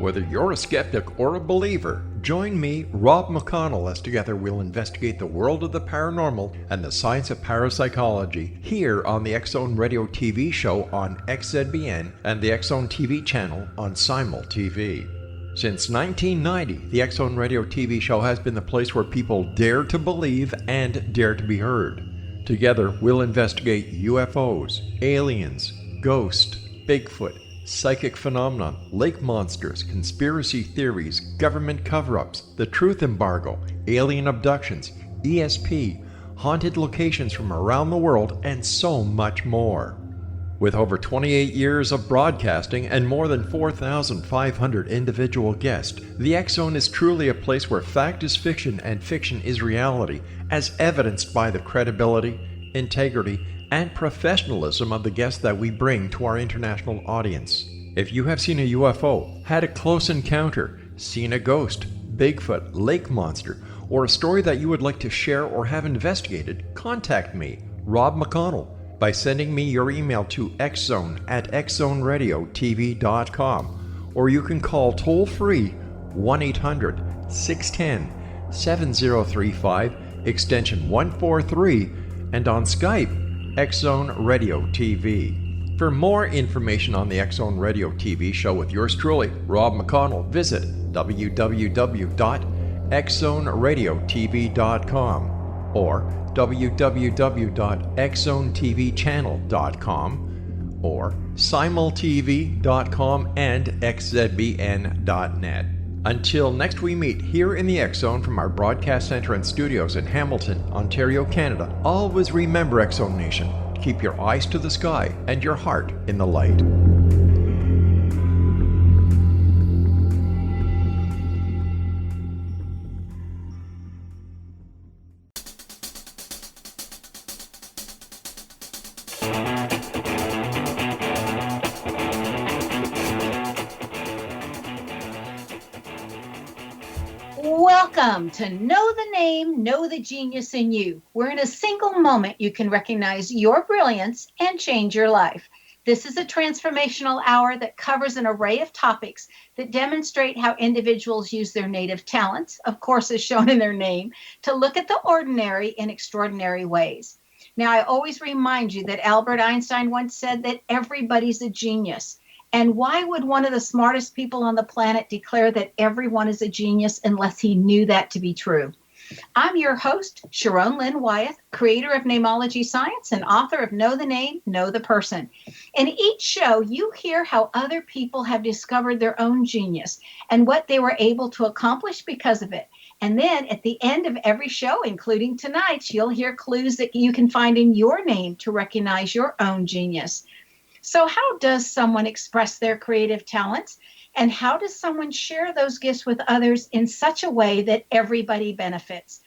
Whether you're a skeptic or a believer, join me, Rob McConnell, as together we'll investigate the world of the paranormal and the science of parapsychology here on the X-Zone Radio TV show on XZBN and the X-Zone TV channel on Simul TV. Since 1990, the X-Zone Radio TV show has been the place where people dare to believe and dare to be heard. Together, we'll investigate UFOs, aliens, ghosts, Bigfoot, psychic phenomenon, lake monsters, conspiracy theories, government cover-ups, the truth embargo, alien abductions, ESP, haunted locations from around the world, and so much more. With over 28 years of broadcasting and more than 4,500 individual guests, the X-Zone is truly a place where fact is fiction and fiction is reality, as evidenced by the credibility, integrity, and professionalism of the guests that we bring to our international audience. If you have seen a UFO, had a close encounter, seen a ghost, Bigfoot, lake monster, or a story that you would like to share or have investigated, contact me, Rob McConnell, by sending me your email to xzone@xzoneradiotv.com, or you can call toll-free 1-800-610-7035, extension 143, and on Skype, X-Zone Radio TV. For more information on the X-Zone Radio TV show with yours truly, Rob McConnell, visit www.xzoneradiotv.com or www.xzonetvchannel.com or simultv.com and xzbn.net. Until next we meet here in the X-Zone from our broadcast center and studios in Hamilton, Ontario, Canada, always remember, X-Zone Nation, keep your eyes to the sky and your heart in the light. Welcome to Know the Name, Know the Genius in You, where in a single moment you can recognize your brilliance and change your life. This is a transformational hour that covers an array of topics that demonstrate how individuals use their native talents, of course as shown in their name, to look at the ordinary in extraordinary ways. Now, I always remind you that Albert Einstein once said that everybody's a genius. And why would one of the smartest people on the planet declare that everyone is a genius unless he knew that to be true? I'm your host, Sharon Lynn Wyeth, creator of Namology Science and author of Know the Name, Know the Person. In each show, you hear how other people have discovered their own genius and what they were able to accomplish because of it. And then at the end of every show, including tonight's, you'll hear clues that you can find in your name to recognize your own genius. So how does someone express their creative talents? And how does someone share those gifts with others in such a way that everybody benefits?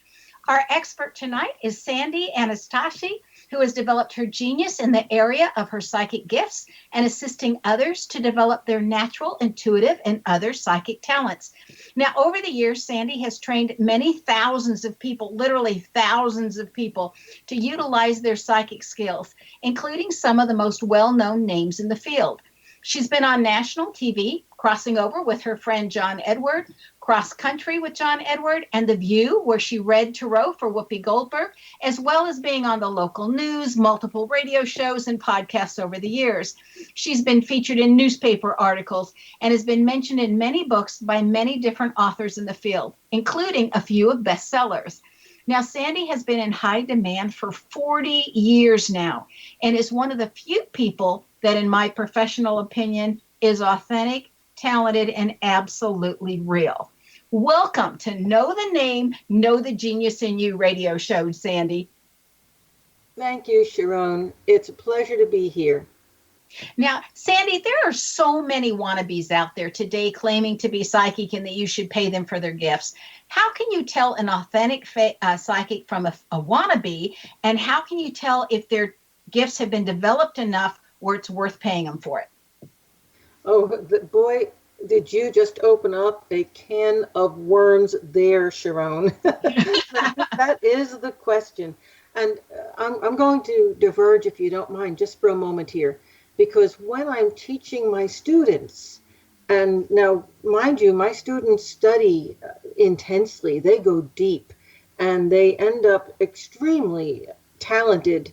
Our expert tonight is Sandy Anastasi, who has developed her genius in the area of her psychic gifts and assisting others to develop their natural, intuitive, and other psychic talents. Now, over the years, Sandy has trained many thousands of people, literally thousands of people, to utilize their psychic skills, including some of the most well-known names in the field. She's been on national TV, crossing over with her friend John Edward, Cross Country with John Edward, and The View, where she read tarot for Whoopi Goldberg, as well as being on the local news, multiple radio shows, and podcasts over the years. She's been featured in newspaper articles and has been mentioned in many books by many different authors in the field, including a few of bestsellers. Now, Sandy has been in high demand for 40 years now and is one of the few people that, in my professional opinion, is authentic, talented, and absolutely real. Welcome to Know the Name, Know the Genius in You radio show, Sandy. Thank you, Sharon. It's a pleasure to be here. Now, Sandy, there are so many wannabes out there today claiming to be psychic and that you should pay them for their gifts. How can you tell an authentic psychic from a wannabe, and how can you tell if their gifts have been developed enough where it's worth paying them for it? Oh, boy, did you just open up a can of worms there, Sharon? That is the question. And I'm going to diverge, if you don't mind, just for a moment here, because when I'm teaching my students, And now, mind you, my students study intensely. They go deep, and they end up extremely talented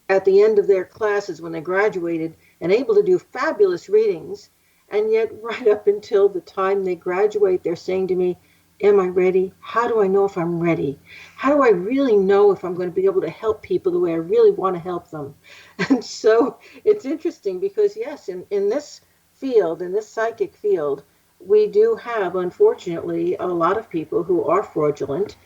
at the end of their classes when they graduated and able to do fabulous readings. And yet, right up until the time they graduate, they're saying to me, am I ready? How do I know if I'm ready? How do I really know if I'm going to be able to help people the way I really want to help them? And so it's interesting because, yes, in this field, in this psychic field, we do have, unfortunately, a lot of people who are fraudulent.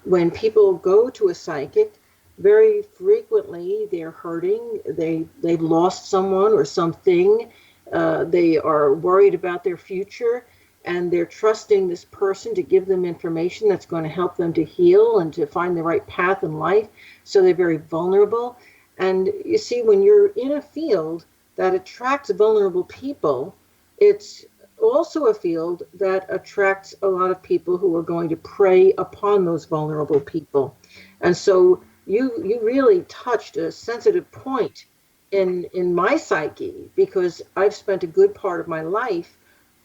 When people go to a psychic, very frequently they're hurting. They've lost someone or something. They are worried about their future, and they're trusting this person to give them information that's going to help them to heal and to find the right path in life. So they're very vulnerable. And you see, when you're in a field that attracts vulnerable people, it's also a field that attracts a lot of people who are going to prey upon those vulnerable people. And so you really touched a sensitive point in my psyche, because I've spent a good part of my life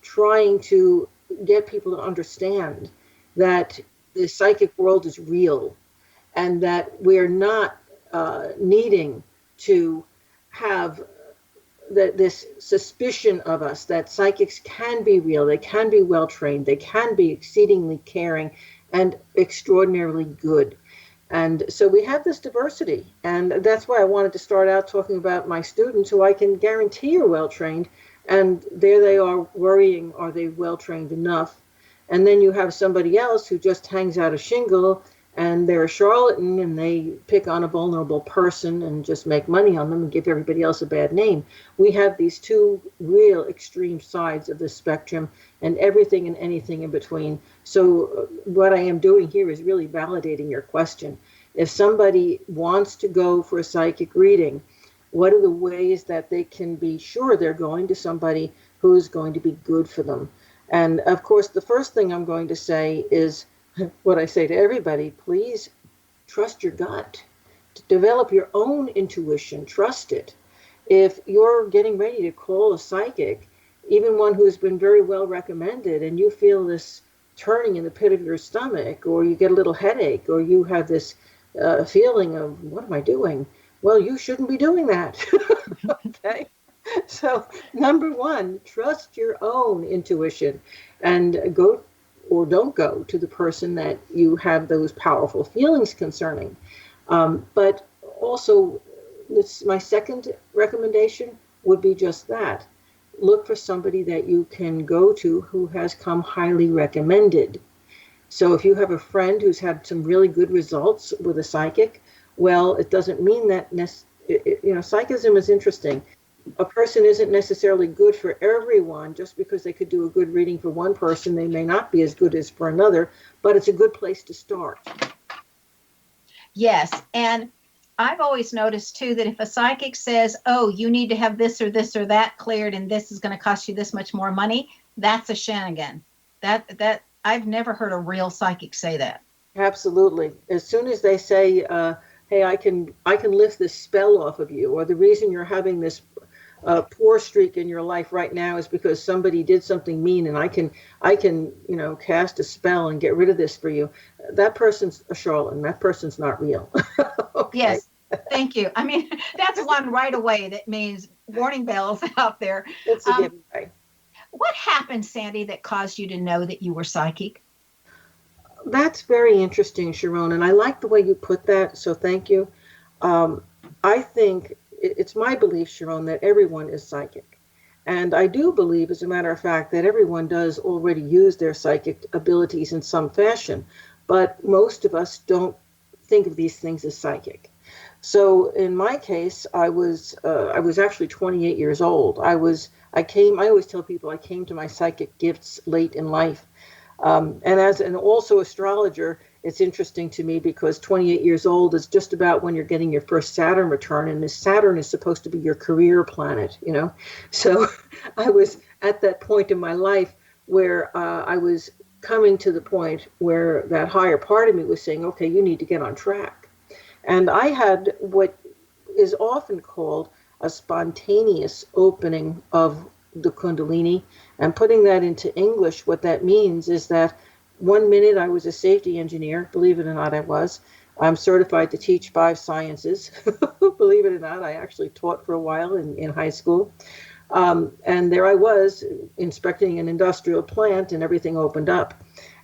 trying to get people to understand that the psychic world is real, and that we're not needing to have this suspicion of us, that psychics can be real, they can be well trained, they can be exceedingly caring and extraordinarily good. And so we have this diversity, and that's why I wanted to start out talking about my students, who I can guarantee are well trained, and there they are worrying, are they well trained enough? And then you have somebody else who just hangs out a shingle, and they're a charlatan, and they pick on a vulnerable person and just make money on them and give everybody else a bad name. We have these two real extreme sides of the spectrum, and everything and anything in between. So what I am doing here is really validating your question. If somebody wants to go for a psychic reading, what are the ways that they can be sure they're going to somebody who's going to be good for them? And of course, the first thing I'm going to say is what I say to everybody: please trust your gut. Develop your own intuition. Trust it. If you're getting ready to call a psychic, even one who's been very well recommended, and you feel this turning in the pit of your stomach, or you get a little headache, or you have this feeling of, what am I doing? Well, you shouldn't be doing that. Okay? So, number one, trust your own intuition, and go or don't go to the person that you have those powerful feelings concerning. But also, my second recommendation would be just that. Look for somebody that you can go to who has come highly recommended. So if you have a friend who's had some really good results with a psychic, well, it doesn't mean that, psychism is interesting. A person isn't necessarily good for everyone. Just because they could do a good reading for one person, they may not be as good as for another, but it's a good place to start. Yes. And I've always noticed too that if a psychic says, oh, you need to have this or that cleared, and this is going to cost you this much more money, that's a shenanigan. That I've never heard a real psychic say that. Absolutely. As soon as they say, hey, I can lift this spell off of you, or the reason you're having this poor streak in your life right now is because somebody did something mean, and I can cast a spell and get rid of this for you. That person's a charlatan. That person's not real. Okay. Yes. Thank you. I mean, that's one right away that means warning bells out there. It's a giveaway. What happened, Sandy, that caused you to know that you were psychic? That's very interesting, Sharon, and I like the way you put that, so thank you. I think it's my belief, Sharon, that everyone is psychic. And I do believe, as a matter of fact, that everyone does already use their psychic abilities in some fashion, but most of us don't think of these things as psychic. So in my case, I was actually 28 years old. I always tell people I came to my psychic gifts late in life. And also astrologer, it's interesting to me because 28 years old is just about when you're getting your first Saturn return, and this Saturn is supposed to be your career planet, So I was at that point in my life where I was coming to the point where that higher part of me was saying, okay, you need to get on track. And I had what is often called a spontaneous opening of the Kundalini. And putting that into English, what that means is that 1 minute I was a safety engineer, believe it or not, I was. I'm certified to teach 5 sciences. Believe it or not, I actually taught for a while in high school. And there I was inspecting an industrial plant, and everything opened up.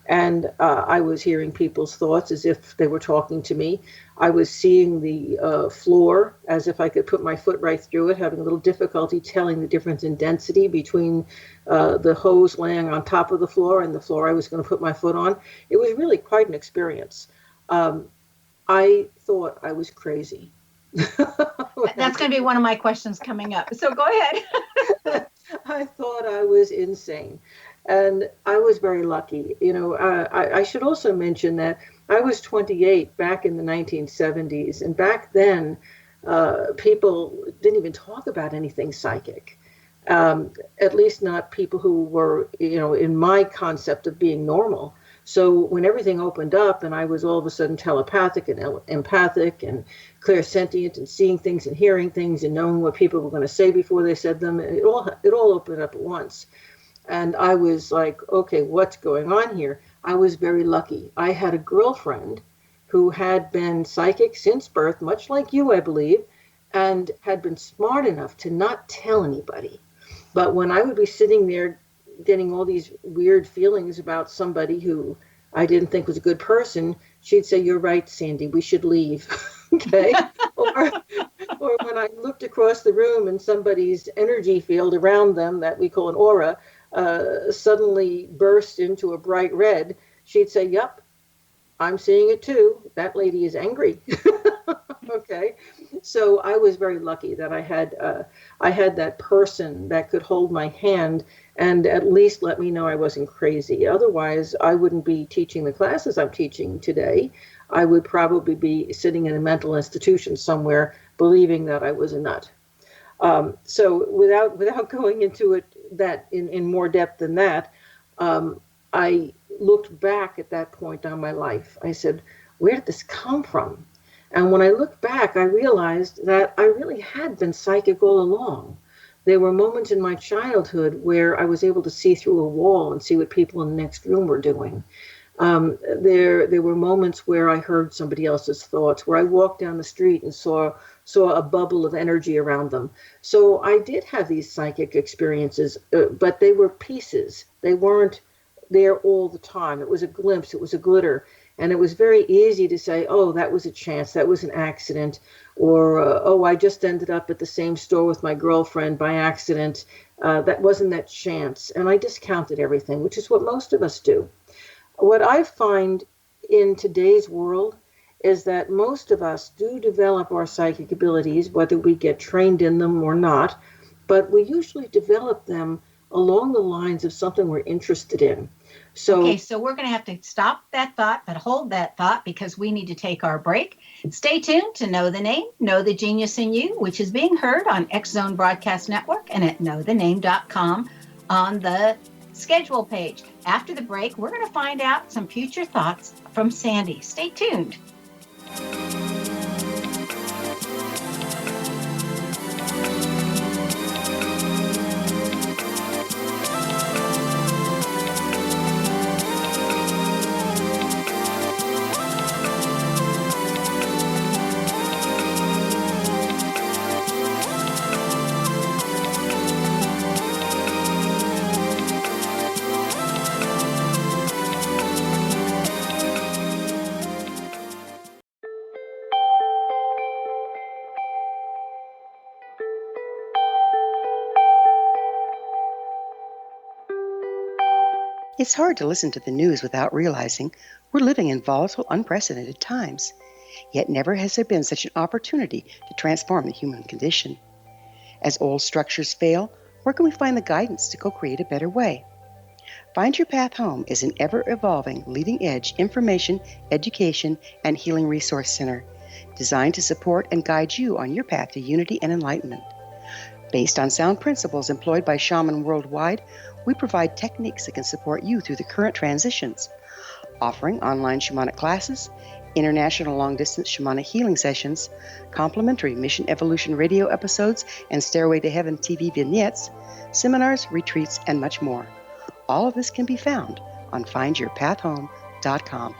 And I was hearing people's thoughts as if they were talking to me. I was seeing the floor as if I could put my foot right through it, having a little difficulty telling the difference in density between the hose laying on top of the floor and the floor I was going to put my foot on. It was really quite an experience. I thought I was crazy. That's going to be one of my questions coming up. So go ahead. I thought I was insane. And I was very lucky. You know, I should also mention that I was 28 back in the 1970s. And back then, people didn't even talk about anything psychic. At least not people who were, you know, in my concept of being normal. So when everything opened up and I was all of a sudden telepathic and empathic and clairsentient and seeing things and hearing things and knowing what people were going to say before they said them, it all opened up at once. And I was like, okay, what's going on here? I was very lucky. I had a girlfriend who had been psychic since birth, much like you, I believe, and had been smart enough to not tell anybody. But when I would be sitting there getting all these weird feelings about somebody who I didn't think was a good person, she'd say, "You're right, Sandy, we should leave." Okay. or when I looked across the room and somebody's energy field around them that we call an aura suddenly burst into a bright red, she'd say, "Yep, I'm seeing it too. That lady is angry." Okay. So I was very lucky that I had that person that could hold my hand and at least let me know I wasn't crazy. Otherwise, I wouldn't be teaching the classes I'm teaching today. I would probably be sitting in a mental institution somewhere believing that I was a nut. So without going into it that in more depth than that, I looked back at that point on my life. I said, where did this come from? And when I looked back, I realized that I really had been psychic all along. There were moments in my childhood where I was able to see through a wall and see what people in the next room were doing. There were moments where I heard somebody else's thoughts, where I walked down the street and saw a bubble of energy around them. So I did have these psychic experiences, but they were pieces. They weren't there all the time. It was a glimpse. It was a glitter. And it was very easy to say, oh, that was a chance, that was an accident, or, oh, I just ended up at the same store with my girlfriend by accident. That wasn't that chance. And I discounted everything, which is what most of us do. What I find in today's world is that most of us do develop our psychic abilities, whether we get trained in them or not, but we usually develop them along the lines of something we're interested in. Okay, so we're going to have to stop that thought, but hold that thought because we need to take our break. Stay tuned to Know the Name, Know the Genius in You, which is being heard on X Zone Broadcast Network and at knowthename.com on the schedule page. After the break, we're going to find out some future thoughts from Sandy. Stay tuned. It's hard to listen to the news without realizing we're living in volatile, unprecedented times. Yet never has there been such an opportunity to transform the human condition. As old structures fail, where can we find the guidance to co-create a better way? Find Your Path Home is an ever-evolving, leading-edge information, education, and healing resource center designed to support and guide you on your path to unity and enlightenment. Based on sound principles employed by shamans worldwide, we provide techniques that can support you through the current transitions, offering online shamanic classes, international long-distance shamanic healing sessions, complimentary Mission Evolution radio episodes and Stairway to Heaven TV vignettes, seminars, retreats, and much more. All of this can be found on findyourpathhome.com.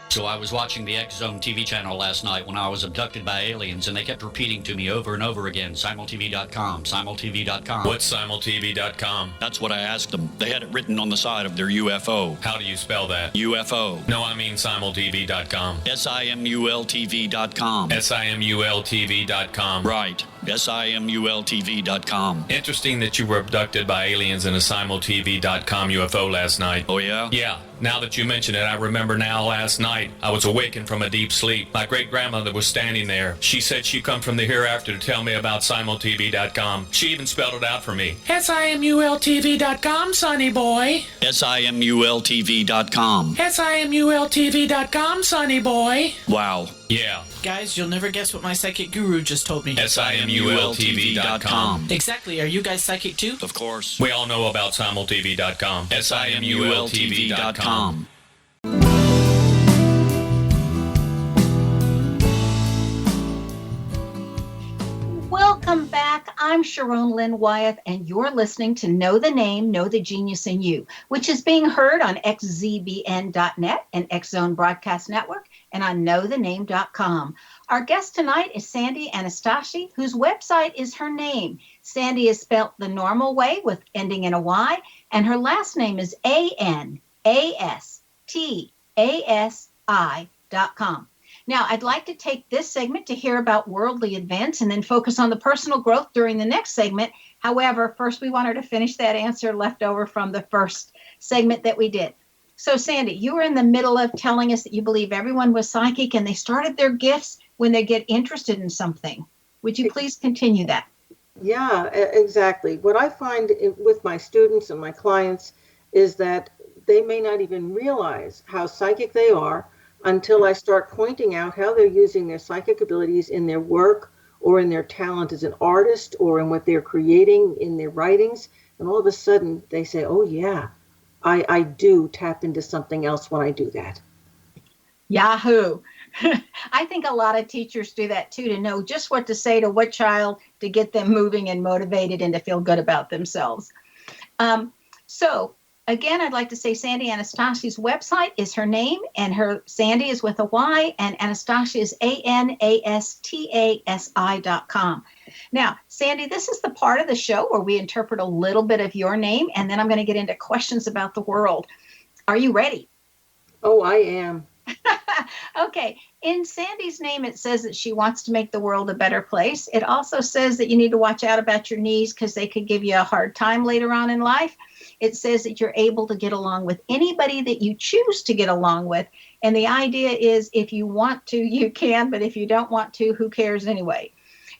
So I was watching the X Zone TV channel last night when I was abducted by aliens, and they kept repeating to me over and over again, simultv.com, simultv.com. What's simultv.com? That's what I asked them. They had it written on the side of their UFO. How do you spell that? UFO. No, I mean simultv.com. simultv.com. simultv.com. Right. simultv.com. Interesting that you were abducted by aliens in a simultv.com UFO last night. Oh, yeah? Yeah. Now that you mention it, I remember now last night I was awakened from a deep sleep. My great-grandmother was standing there. She said she'd come from the hereafter to tell me about simultv.com. She even spelled it out for me. simultv.com, sonny boy. simultv.com. simultv.com, sonny boy. Wow. Yeah. Guys, you'll never guess what my psychic guru just told me. simultv.com. Exactly. Are you guys psychic too? Of course. We all know about simultv.com. simultv.com. Welcome back. I'm Sharon Lynn Wyeth, and you're listening to Know the Name, Know the Genius in You, which is being heard on xzbn.net and X Zone Broadcast Network and on knowthename.com. Our guest tonight is Sandy Anastasi, whose website is her name. Sandy is spelt the normal way with ending in a Y, and her last name is ANASTASI.com. Now, I'd like to take this segment to hear about worldly events and then focus on the personal growth during the next segment. However, first we want her to finish that answer left over from the first segment that we did. So, Sandy, you were in the middle of telling us that you believe everyone was psychic and they started their gifts when they get interested in something. Would you please continue that? Yeah, exactly. What I find with my students and my clients is that they may not even realize how psychic they are until I start pointing out how they're using their psychic abilities in their work or in their talent as an artist or in what they're creating in their writings. And all of a sudden they say, oh yeah, I do tap into something else when I do that. Yahoo. I think a lot of teachers do that too, to know just what to say to what child to get them moving and motivated and to feel good about themselves. So again, I'd like to say Sandy Anastasi's website is her name, and her Sandy is with a Y, and Anastasi is ANASTASI.com. Now, Sandy, this is the part of the show where we interpret a little bit of your name, and then I'm going to get into questions about the world. Are you ready? Oh, I am. Okay. In Sandy's name, it says that she wants to make the world a better place. It also says that you need to watch out about your knees because they could give you a hard time later on in life. It says that you're able to get along with anybody that you choose to get along with. And the idea is if you want to, you can, but if you don't want to, who cares anyway?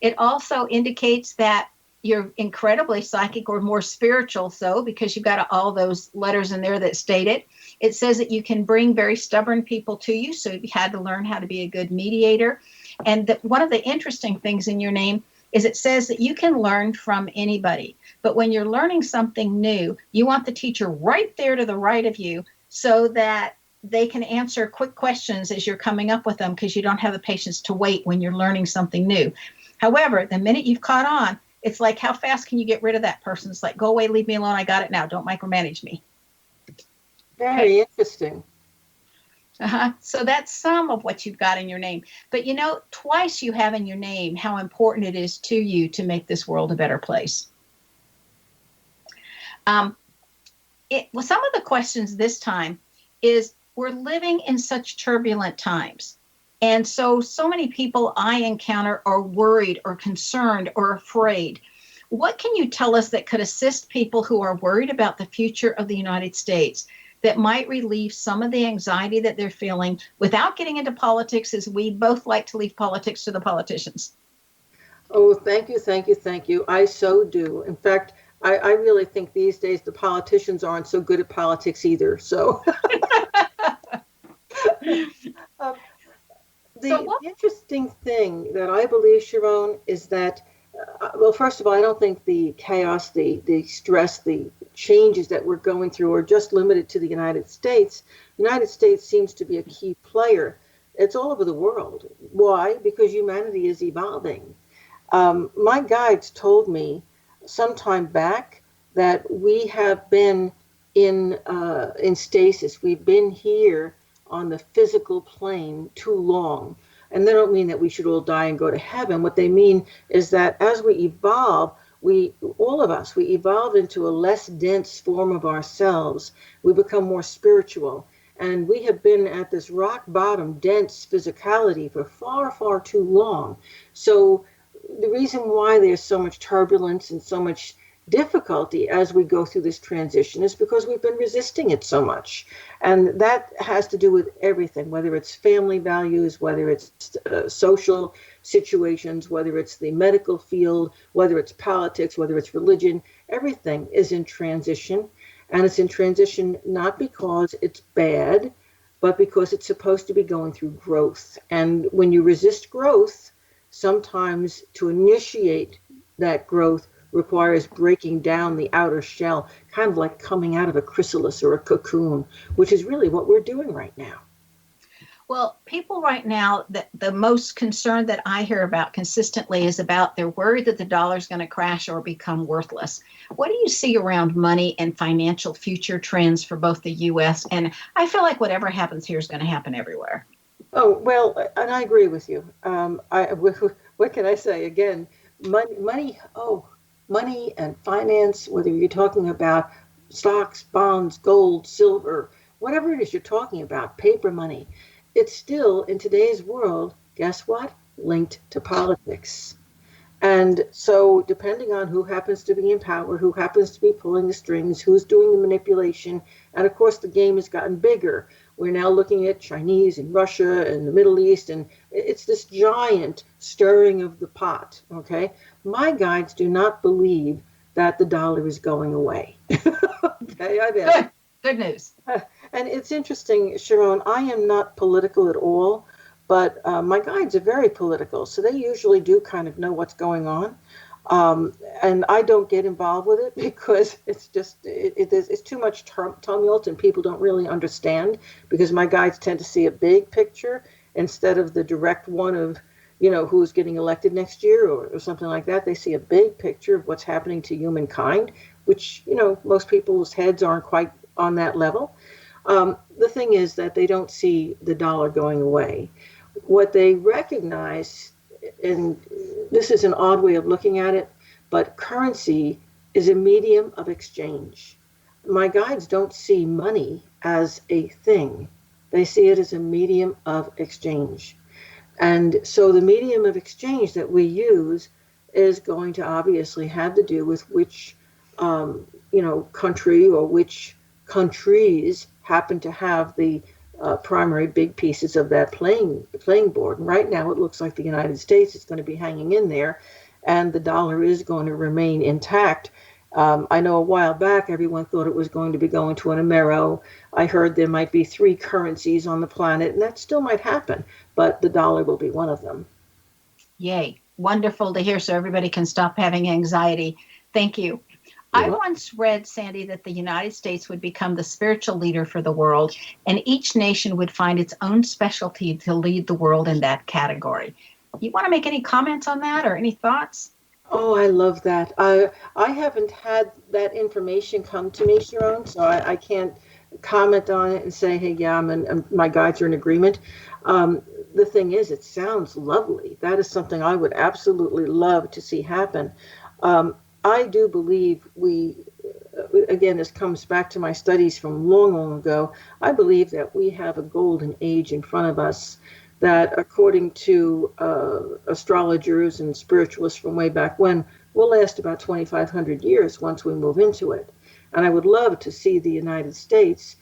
It also indicates that you're incredibly psychic or more spiritual, so because you've got all those letters in there that state it. It says that you can bring very stubborn people to you, so you had to learn how to be a good mediator. And that one of the interesting things in your name is it says that you can learn from anybody. But when you're learning something new, you want the teacher right there to the right of you so that they can answer quick questions as you're coming up with them because you don't have the patience to wait when you're learning something new. However, the minute you've caught on, it's like, how fast can you get rid of that person? It's like, go away, leave me alone. I got it now. Don't micromanage me. Very interesting. So that's some of what you've got in your name. But you know, twice you have in your name how important it is to you to make this world a better place. Some of the questions this time is, we're living in such turbulent times. And so many people I encounter are worried or concerned or afraid. What can you tell us that could assist people who are worried about the future of the United States, that might relieve some of the anxiety that they're feeling without getting into politics, as we both like to leave politics to the politicians? Oh, thank you, thank you, thank you. I so do. In fact, I really think these days the politicians aren't so good at politics either. So the interesting thing that I believe, Sharon, is that, well, first of all, I don't think the chaos, the stress, the changes that we're going through are just limited to the United States. The United States seems to be a key player. It's all over the world. Why? Because humanity is evolving. My guides told me sometime back that we have been in stasis. We've been here on the physical plane too long. And they don't mean that we should all die and go to heaven. What they mean is that as we evolve, all of us, we evolve into a less dense form of ourselves. We become more spiritual. And we have been at this rock bottom, dense physicality for far, far too long. So the reason why there's so much turbulence and so much difficulty as we go through this transition is because we've been resisting it so much. And that has to do with everything, whether it's family values, whether it's social situations, whether it's the medical field, whether it's politics, whether it's religion. Everything is in transition. And it's in transition not because it's bad, but because it's supposed to be going through growth. And when you resist growth, sometimes to initiate that growth requires breaking down the outer shell, kind of like coming out of a chrysalis or a cocoon, which is really what we're doing right now. Well, people right now, the most concern that I hear about consistently is about they're worried that the dollar is going to crash or become worthless. What do you see around money and financial future trends for both the U.S. and I feel like whatever happens here is going to happen everywhere? Oh, well, and I agree with you. What can I say? Again, money and finance, whether you're talking about stocks, bonds, gold, silver, whatever it is you're talking about, paper money, it's still, in today's world, guess what? Linked to politics. And so depending on who happens to be in power, who happens to be pulling the strings, who's doing the manipulation, and of course the game has gotten bigger. We're now looking at Chinese and Russia and the Middle East, and it's this giant stirring of the pot, okay? My guides do not believe that the dollar is going away. Okay, I've asked. Good news. And it's interesting, Sharon, I am not political at all, but my guides are very political, so they usually do kind of know what's going on. And I don't get involved with it because it's just, it's too much tumult and people don't really understand, because my guides tend to see a big picture instead of the direct one of, who's getting elected next year or something like that. They see a big picture of what's happening to humankind, which, most people's heads aren't quite on that level. The thing is that they don't see the dollar going away. What they recognize, and this is an odd way of looking at it, but currency is a medium of exchange. My guides don't see money as a thing. They see it as a medium of exchange. And so the medium of exchange that we use is going to obviously have to do with which, country or which countries happen to have the primary big pieces of that playing board. And right now it looks like the United States is going to be hanging in there, and the dollar is going to remain intact. I know a while back everyone thought it was going to be going to an Amero. I heard there might be 3 currencies on the planet, and that still might happen, but the dollar will be one of them. Yay. Wonderful to hear, so everybody can stop having anxiety. Thank you. I once read, Sandy, that the United States would become the spiritual leader for the world, and each nation would find its own specialty to lead the world in that category. You want to make any comments on that or any thoughts? Oh, I love that. I haven't had that information come to me, Sharon, so I can't comment on it and say, hey, yeah, my guides are in agreement. The thing is, it sounds lovely. That is something I would absolutely love to see happen. I do believe again, this comes back to my studies from long, long ago. I believe that we have a golden age in front of us that, according to astrologers and spiritualists from way back when, will last about 2,500 years once we move into it. And I would love to see the United States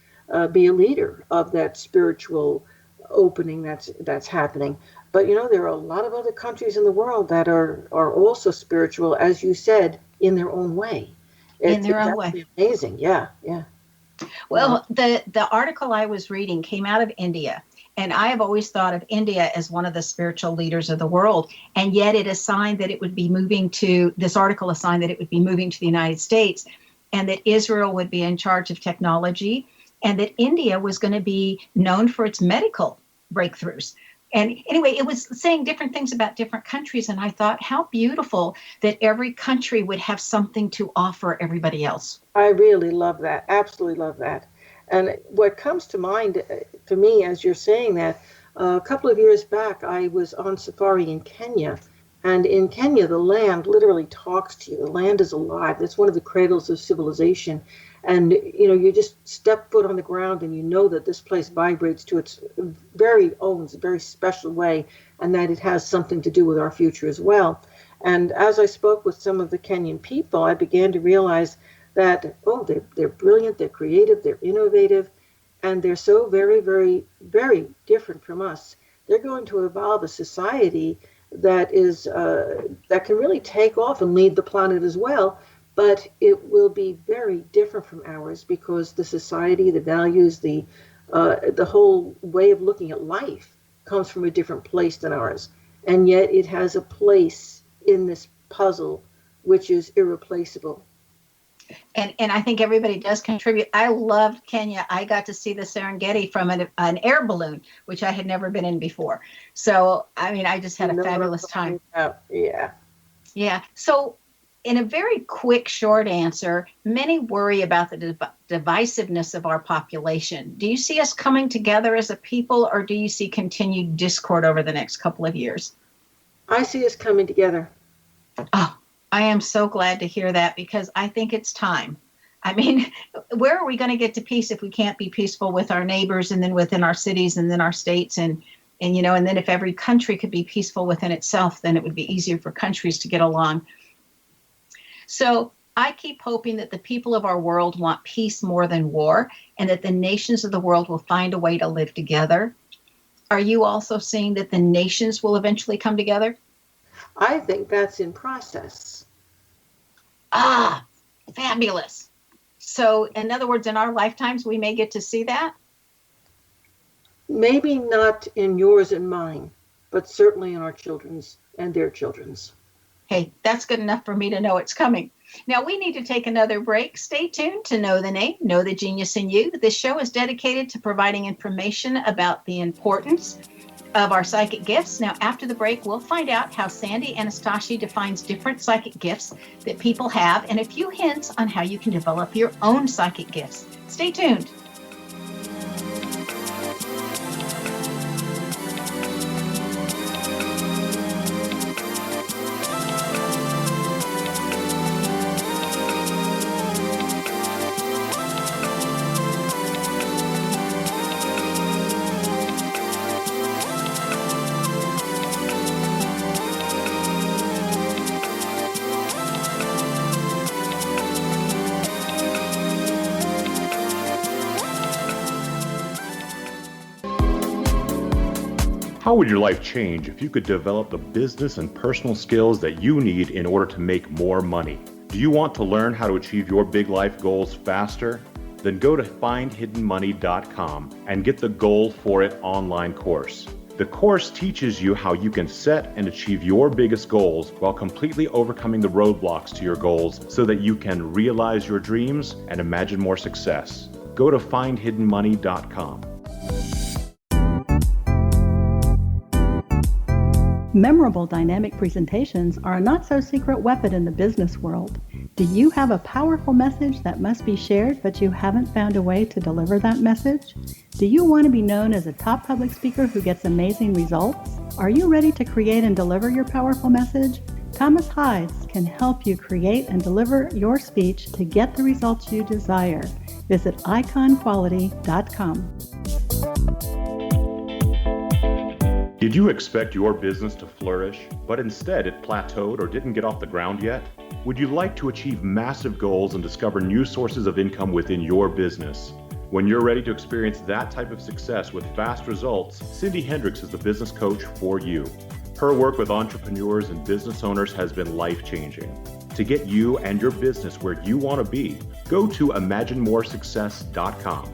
be a leader of that spiritual opening that's happening. But, there are a lot of other countries in the world that are also spiritual, as you said, in their own way. In their own way. Amazing. Yeah. Well, the article I was reading came out of India, and I have always thought of India as one of the spiritual leaders of the world. And yet it assigned that it would be moving to, this article assigned that it would be moving to the United States. and that Israel would be in charge of technology, and that India was going to be known for its medical breakthroughs. And anyway, it was saying different things about different countries. And I thought, how beautiful that every country would have something to offer everybody else. I really love that. Absolutely love that. And what comes to mind for me as you're saying that, a couple of years back, I was on safari in Kenya. And in Kenya, the land literally talks to you. The land is alive. It's one of the cradles of civilization. And, you just step foot on the ground and you know that this place vibrates to its very own, very special way, and that it has something to do with our future as well. And as I spoke with some of the Kenyan people, I began to realize that, they're brilliant, they're creative, they're innovative, and they're so very, very, very different from us. They're going to evolve a society that is that can really take off and lead the planet as well. But it will be very different from ours because the society, the values, the whole way of looking at life comes from a different place than ours. And yet it has a place in this puzzle which is irreplaceable. And I think everybody does contribute. I loved Kenya. I got to see the Serengeti from an air balloon, which I had never been in before. So, I just had a fabulous time. Yeah. Yeah. So, in a very quick, short answer, many worry about the divisiveness of our population. Do you see us coming together as a people, or do you see continued discord over the next couple of years? I see us coming together. Oh, I am so glad to hear that, because I think it's time. Where are we going to get to peace if we can't be peaceful with our neighbors, and then within our cities, and then our states, and then if every country could be peaceful within itself, then it would be easier for countries to get along. So I keep hoping that the people of our world want peace more than war, and that the nations of the world will find a way to live together. Are you also seeing that the nations will eventually come together? I think that's in process. Ah, fabulous. So, in other words, in our lifetimes, we may get to see that? Maybe not in yours and mine, but certainly in our children's and their children's. Hey, that's good enough for me to know it's coming. Now, we need to take another break. Stay tuned to Know the Name, Know the Genius in You. This show is dedicated to providing information about the importance of our psychic gifts. Now, after the break, we'll find out how Sandy Anastasi defines different psychic gifts that people have, and a few hints on how you can develop your own psychic gifts. Stay tuned. How would your life change if you could develop the business and personal skills that you need in order to make more money? Do you want to learn how to achieve your big life goals faster? Then go to findhiddenmoney.com and get the Goal for It online course. The course teaches you how you can set and achieve your biggest goals while completely overcoming the roadblocks to your goals so that you can realize your dreams and imagine more success. Go to findhiddenmoney.com. Memorable dynamic presentations are a not-so-secret weapon in the business world. Do you have a powerful message that must be shared, but you haven't found a way to deliver that message? Do you want to be known as a top public speaker who gets amazing results? Are you ready to create and deliver your powerful message? Thomas Hides can help you create and deliver your speech to get the results you desire. Visit iconquality.com. Did you expect your business to flourish, but instead it plateaued or didn't get off the ground yet? Would you like to achieve massive goals and discover new sources of income within your business? When you're ready to experience that type of success with fast results, Cindy Hendricks is the business coach for you. Her work with entrepreneurs and business owners has been life-changing. To get you and your business where you want to be, go to imaginemoresuccess.com.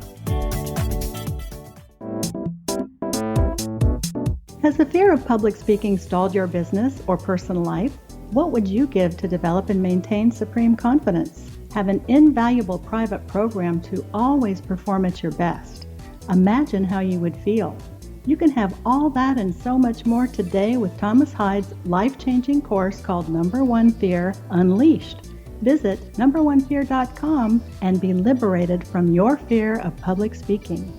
Has the fear of public speaking stalled your business or personal life? What would you give to develop and maintain supreme confidence? Have an invaluable private program to always perform at your best. Imagine how you would feel. You can have all that and so much more today with Thomas Hyde's life-changing course called Number One Fear Unleashed. Visit numberonefear.com and be liberated from your fear of public speaking.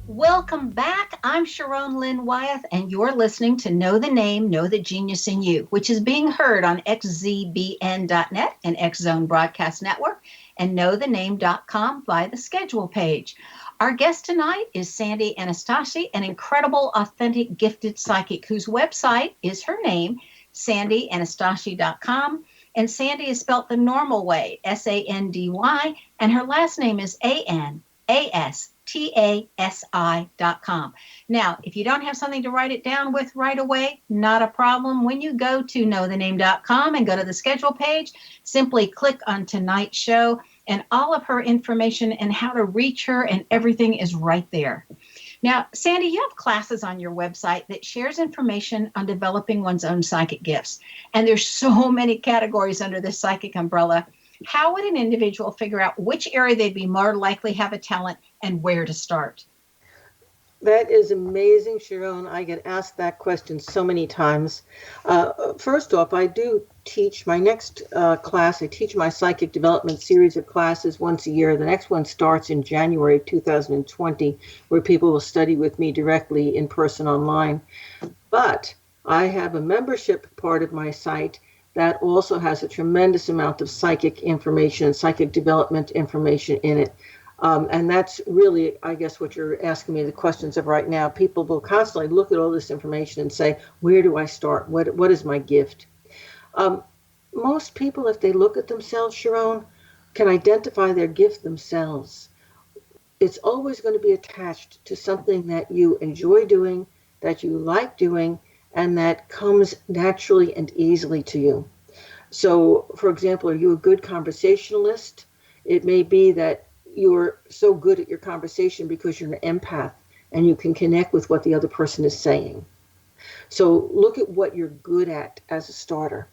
Welcome back. I'm Sharon Lynn Wyeth, and you're listening to Know the Name, Know the Genius in You, which is being heard on xzbn.net and X Zone Broadcast Network and knowthename.com via the schedule page. Our guest tonight is Sandy Anastasi, an incredible, authentic, gifted psychic whose website is her name, sandyanastashi.com. And Sandy is spelt the normal way, S-A-N-D-Y, and her last name is ANASTASI.com. Now, if you don't have something to write it down with right away, not a problem. When you go to knowthename.com and go to the schedule page, simply click on tonight's show, and all of her information and how to reach her and everything is right there. Now, Sandy, you have classes on your website that shares information on developing one's own psychic gifts. And there's so many categories under this psychic umbrella. How would an individual figure out which area they'd be more likely to have a talent and where to start? That is amazing, Sharon. I get asked that question so many times. First off, I do teach my next class. I teach my psychic development series of classes once a year. The next one starts in January 2020, where people will study with me directly in person online. But I have a membership part of my site that also has a tremendous amount of psychic information, psychic development information in it. And that's really, I guess, what you're asking me the questions of right now. People will constantly look at all this information and say, where do I start? What is my gift? Most people, if they look at themselves, Sharon, can identify their gift themselves. It's always going to be attached to something that you enjoy doing, that you like doing, and that comes naturally and easily to you. So, for example, are you a good conversationalist? It may be that you're so good at your conversation because you're an empath and you can connect with what the other person is saying. So look at what you're good at as a starter.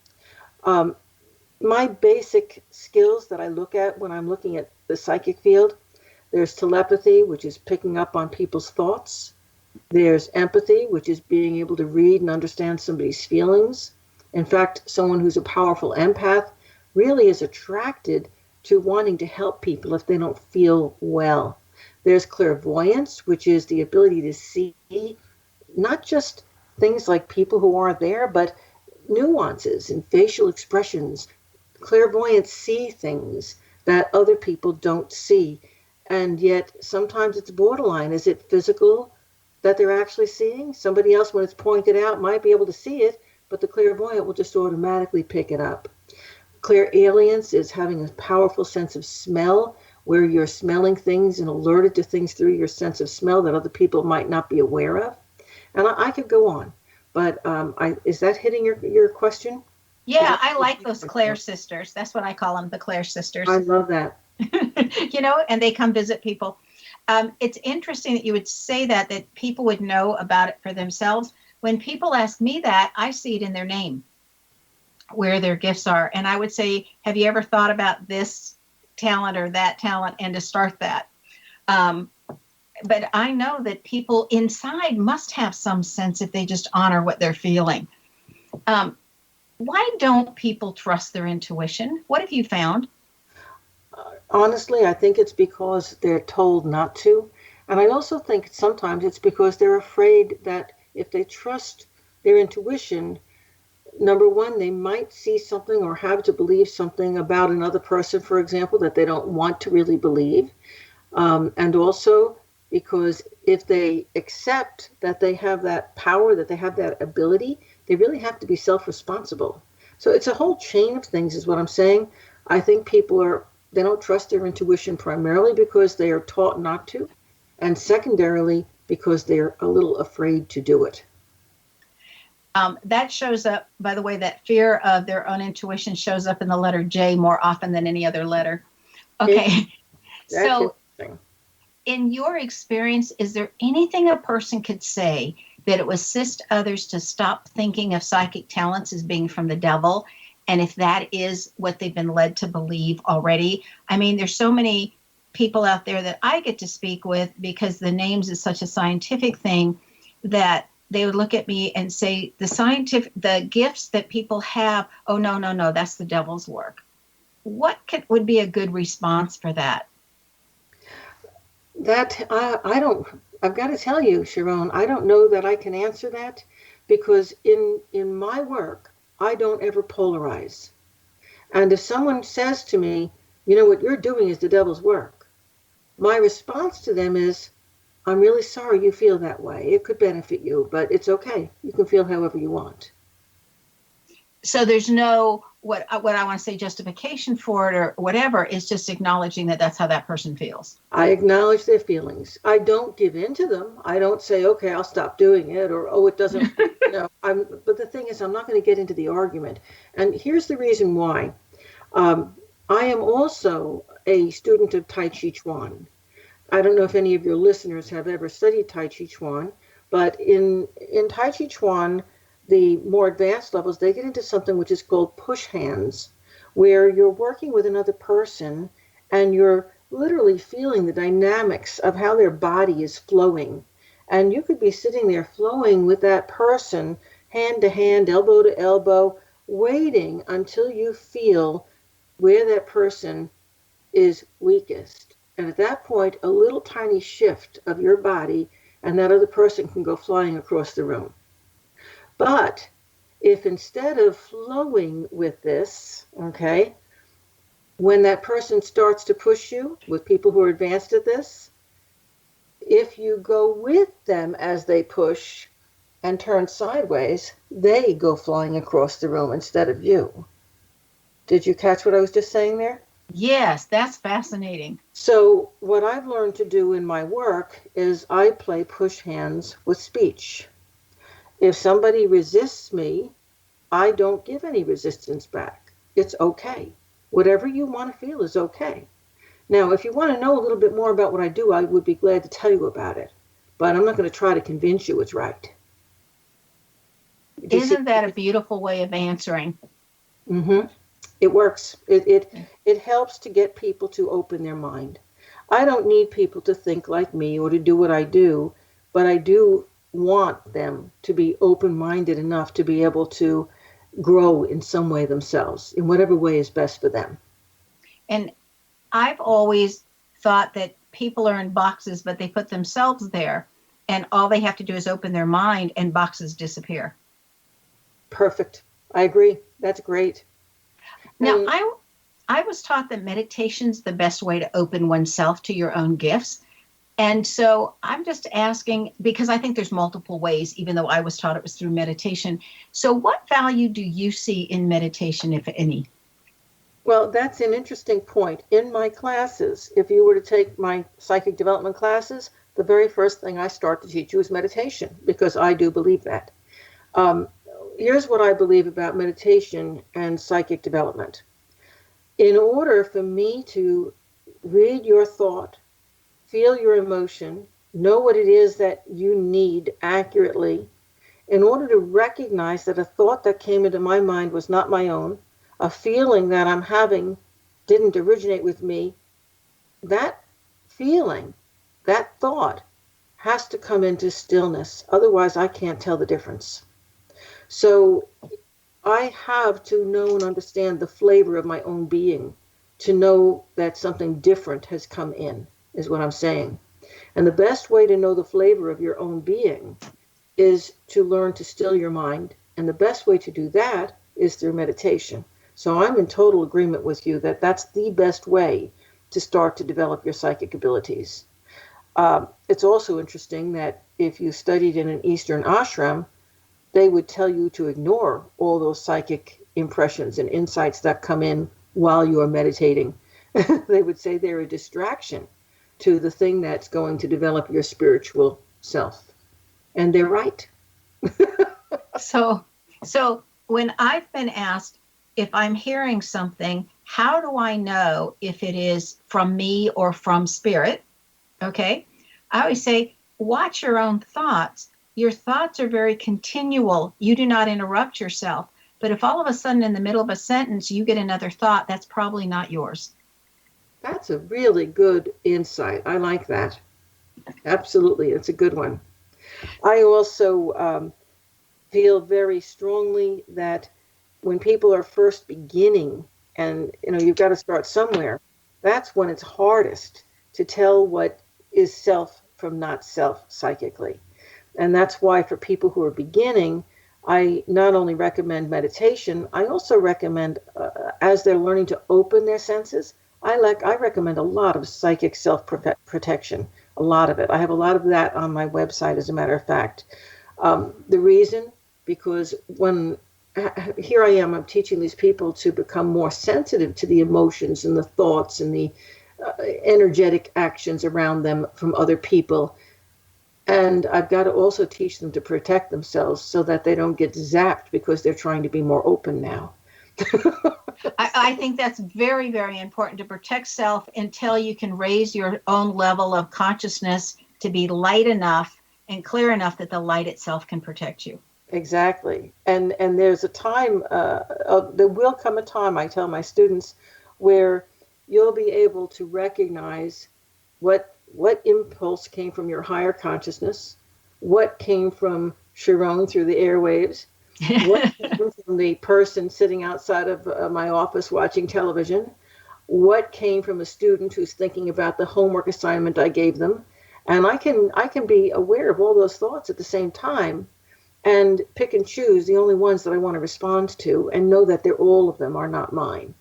My basic skills that I look at when I'm looking at the psychic field, there's telepathy, which is picking up on people's thoughts. There's empathy, which is being able to read and understand somebody's feelings. In fact, someone who's a powerful empath really is attracted to wanting to help people if they don't feel well. There's clairvoyance, which is the ability to see not just things like people who aren't there, but nuances and facial expressions. Clairvoyants see things that other people don't see. And yet sometimes it's borderline. Is it physical that they're actually seeing? Somebody else, when it's pointed out, might be able to see it, but the clairvoyant will just automatically pick it up. Clairalience is having a powerful sense of smell, where you're smelling things and alerted to things through your sense of smell that other people might not be aware of. And I could go on, but is that hitting your question? Yeah, I like those Claire sisters. That's what I call them, the Claire sisters. I love that. And they come visit people. It's interesting that you would say that people would know about it for themselves. When people ask me that, I see it in their name, where their gifts are. And I would say, have you ever thought about this talent or that talent and to start that? But I know that people inside must have some sense if they just honor what they're feeling. Why don't people trust their intuition? What have you found? Honestly, I think it's because they're told not to. And I also think sometimes it's because they're afraid that if they trust their intuition, number one, they might see something or have to believe something about another person, for example, that they don't want to really believe. And also because if they accept that they have that power, that they have that ability, they really have to be self-responsible. So it's a whole chain of things is what I'm saying. I think people they don't trust their intuition primarily because they are taught not to, and secondarily because they're a little afraid to do it. That shows up, by the way, that fear of their own intuition shows up in the letter J more often than any other letter. Okay. That's interesting. in your experience, is there anything a person could say that will assist others to stop thinking of psychic talents as being from the devil? And if that is what they've been led to believe already, I mean, there's so many people out there that I get to speak with, because the names is such a scientific thing, that they would look at me and say, the gifts that people have, oh, no, that's the devil's work. What would be a good response for that? That I've got to tell you, Sharon, I don't know that I can answer that, because in my work, I don't ever polarize. And if someone says to me, you know, what you're doing is the devil's work, my response to them is, I'm really sorry you feel that way. It could benefit you, but it's okay. You can feel however you want. So there's no, what I want to say, justification for it or whatever. It's just acknowledging that that's how that person feels. I acknowledge their feelings. I don't give in to them. I don't say, okay, I'll stop doing it, or, oh, it doesn't, but the thing is, I'm not going to get into the argument. And here's the reason why. I am also a student of Tai Chi Chuan. I don't know if any of your listeners have ever studied Tai Chi Chuan, but in Tai Chi Chuan, the more advanced levels, they get into something which is called push hands, where you're working with another person and you're literally feeling the dynamics of how their body is flowing. And you could be sitting there flowing with that person, hand to hand, elbow to elbow, waiting until you feel where that person is weakest. And at that point, a little tiny shift of your body and that other person can go flying across the room. But if instead of flowing with this, okay, when that person starts to push you with people who are advanced at this, if you go with them as they push and turn sideways, they go flying across the room instead of you. Did you catch what I was just saying there? Yes, that's fascinating. So what I've learned to do in my work is I play push hands with speech. If somebody resists me, I don't give any resistance back. It's okay. Whatever you want to feel is okay. Now, if you want to know a little bit more about what I do, I would be glad to tell you about it. But I'm not going to try to convince you it's right. Isn't that a beautiful way of answering? Mm-hmm. It works. It helps to get people to open their mind. I don't need people to think like me or to do what I do, but I do want them to be open-minded enough to be able to grow in some way themselves, in whatever way is best for them. And I've always thought that people are in boxes, but they put themselves there, and all they have to do is open their mind and boxes disappear. Perfect. I agree. That's great. Now, I was taught that meditation's the best way to open oneself to your own gifts. And so I'm just asking, because I think there's multiple ways, even though I was taught it was through meditation. So what value do you see in meditation, if any? Well, that's an interesting point. In my classes, if you were to take my psychic development classes, the very first thing I start to teach you is meditation, because I do believe that. Here's what I believe about meditation and psychic development. In order for me to read your thought, feel your emotion, know what it is that you need accurately, in order to recognize that a thought that came into my mind was not my own, a feeling that I'm having didn't originate with me, that feeling, that thought has to come into stillness. Otherwise, I can't tell the difference. So I have to know and understand the flavor of my own being to know that something different has come in, is what I'm saying. And the best way to know the flavor of your own being is to learn to still your mind. And the best way to do that is through meditation. So I'm in total agreement with you that that's the best way to start to develop your psychic abilities. It's also interesting that if you studied in an Eastern ashram, they would tell you to ignore all those psychic impressions and insights that come in while you are meditating. They would say they're a distraction to the thing that's going to develop your spiritual self. And they're right. So when I've been asked if I'm hearing something, how do I know if it is from me or from spirit? Okay. I always say, watch your own thoughts. Your thoughts are very continual. You do not interrupt yourself. But if all of a sudden in the middle of a sentence you get another thought, that's probably not yours. That's a really good insight. I like that. Absolutely. It's a good one. I also feel very strongly that when people are first beginning, and you've got to start somewhere, that's when it's hardest to tell what is self from not self psychically. And that's why for people who are beginning, I not only recommend meditation, I also recommend, as they're learning to open their senses, I recommend a lot of psychic self-protection, a lot of it. I have a lot of that on my website, as a matter of fact. The reason, because here I am, I'm teaching these people to become more sensitive to the emotions and the thoughts and the energetic actions around them from other people. And I've got to also teach them to protect themselves so that they don't get zapped because they're trying to be more open now. I think that's very, very important to protect self until you can raise your own level of consciousness to be light enough and clear enough that the light itself can protect you. Exactly. And there's a time, there will come a time, I tell my students, where you'll be able to recognize what impulse came from your higher consciousness, what came from Sharon through the airwaves, what came from the person sitting outside of my office watching television, what came from a student who's thinking about the homework assignment I gave them. And I can be aware of all those thoughts at the same time and pick and choose the only ones that I want to respond to and know that all of them are not mine.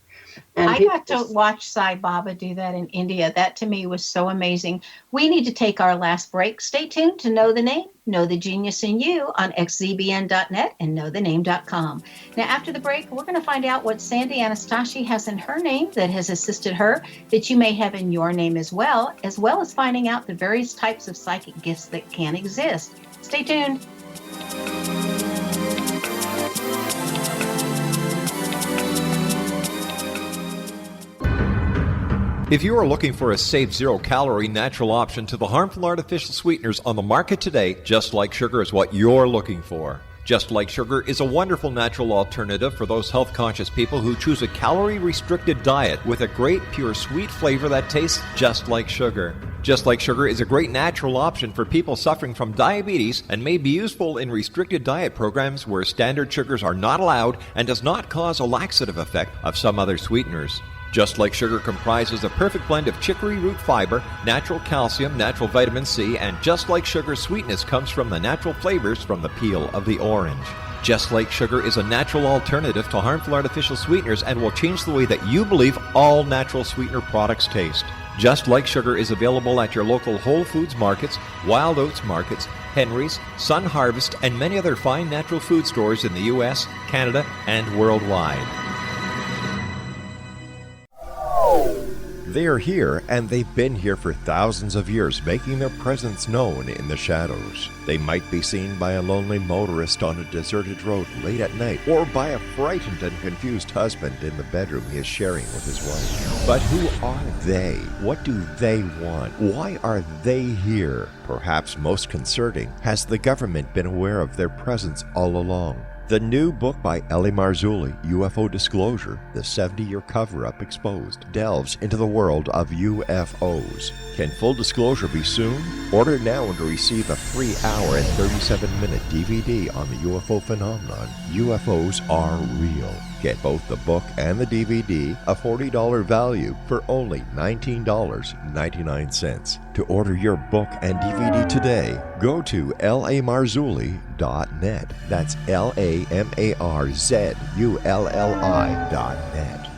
And I got to watch Sai Baba do that in India. That to me was so amazing. We need to take our last break. Stay tuned to Know the Name, Know the Genius in You on xzbn.net and knowthename.com. Now, after the break, we're going to find out what Sandy Anastasi has in her name that has assisted her, that you may have in your name as well as finding out the various types of psychic gifts that can exist. Stay tuned. If you are looking for a safe, zero-calorie natural option to the harmful artificial sweeteners on the market today, Just Like Sugar is what you're looking for. Just Like Sugar is a wonderful natural alternative for those health-conscious people who choose a calorie-restricted diet with a great, pure, sweet flavor that tastes just like sugar. Just Like Sugar is a great natural option for people suffering from diabetes and may be useful in restricted diet programs where standard sugars are not allowed and does not cause a laxative effect of some other sweeteners. Just Like Sugar comprises a perfect blend of chicory root fiber, natural calcium, natural vitamin C, and Just Like Sugar's sweetness comes from the natural flavors from the peel of the orange. Just Like Sugar is a natural alternative to harmful artificial sweeteners and will change the way that you believe all natural sweetener products taste. Just Like Sugar is available at your local Whole Foods markets, Wild Oats markets, Henry's, Sun Harvest, and many other fine natural food stores in the U.S., Canada, and worldwide. They are here, and they've been here for thousands of years, making their presence known in the shadows. They might be seen by a lonely motorist on a deserted road late at night, or by a frightened and confused husband in the bedroom he is sharing with his wife. But who are they? What do they want? Why are they here? Perhaps most concerning, has the government been aware of their presence all along? The new book by Ellie Marzulli, UFO Disclosure, the 70-year cover-up exposed, delves into the world of UFOs. Can full disclosure be soon? Order now and receive a free hour and 37-minute DVD on the UFO phenomenon. UFOs are real. Get both the book and the DVD, a $40 value, for only $19.99. To order your book and DVD today, go to lamarzulli.net. That's LAMARZULLI.net.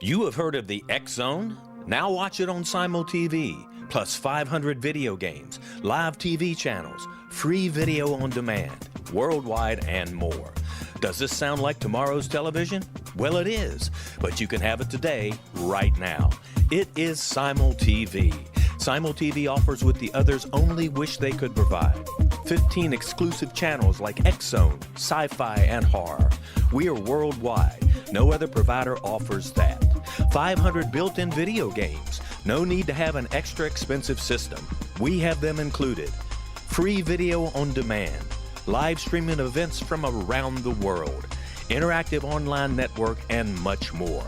You have heard of the X Zone? Now watch it on Simul TV, plus 500 video games, live TV channels, free video on demand, worldwide, and more. Does this sound like tomorrow's television? Well, it is, but you can have it today, right now. It is Simul TV. Simul TV offers what the others only wish they could provide. 15 exclusive channels like X-Zone, Sci-Fi, and Horror. We are worldwide. No other provider offers that. 500 built-in video games, No need to have an extra expensive system. We have them included. Free video on demand, live streaming events from around the world, interactive online network, and much more.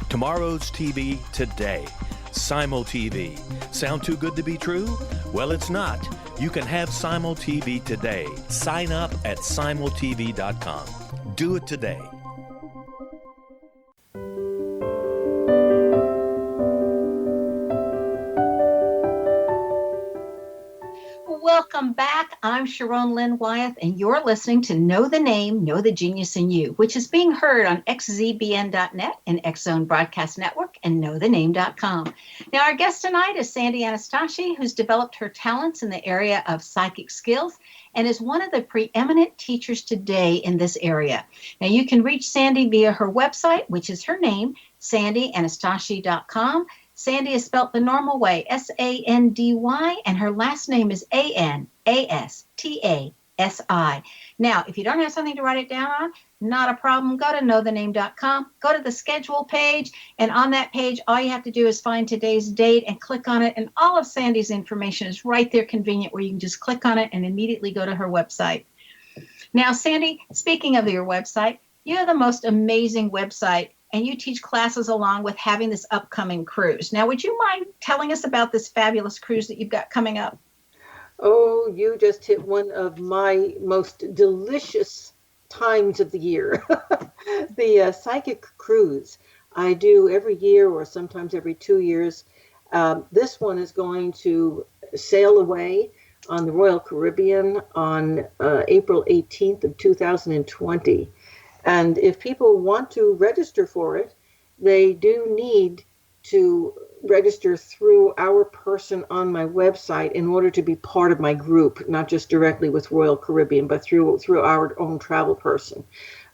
Tomorrow's TV today. Simul TV. Sound too good to be true? Well, it's not. You can have Simul TV today. Sign up at simultv.com. Do it today. Welcome back. I'm Sharon Lynn Wyeth, and you're listening to Know the Name, Know the Genius in You, which is being heard on xzbn.net and X Zone Broadcast Network and knowthename.com. Now, our guest tonight is Sandy Anastasi, who's developed her talents in the area of psychic skills and is one of the preeminent teachers today in this area. Now, you can reach Sandy via her website, which is her name, sandyanastasi.com. Sandy is spelt the normal way, S-A-N-D-Y, and her last name is A-N-A-S-T-A-S-I. Now, if you don't have something to write it down on, not a problem. Go to knowthename.com, go to the schedule page, and on that page, all you have to do is find today's date and click on it, and all of Sandy's information is right there convenient where you can just click on it and immediately go to her website. Now, Sandy, speaking of your website, you have the most amazing website, and you teach classes along with having this upcoming cruise. Now, would you mind telling us about this fabulous cruise that you've got coming up? Oh, you just hit one of my most delicious times of the year. The psychic cruise I do every year or sometimes every 2 years. This one is going to sail away on the Royal Caribbean on April 18th of 2020. And if people want to register for it, they do need to register through our person on my website in order to be part of my group, not just directly with Royal Caribbean, but through our own travel person.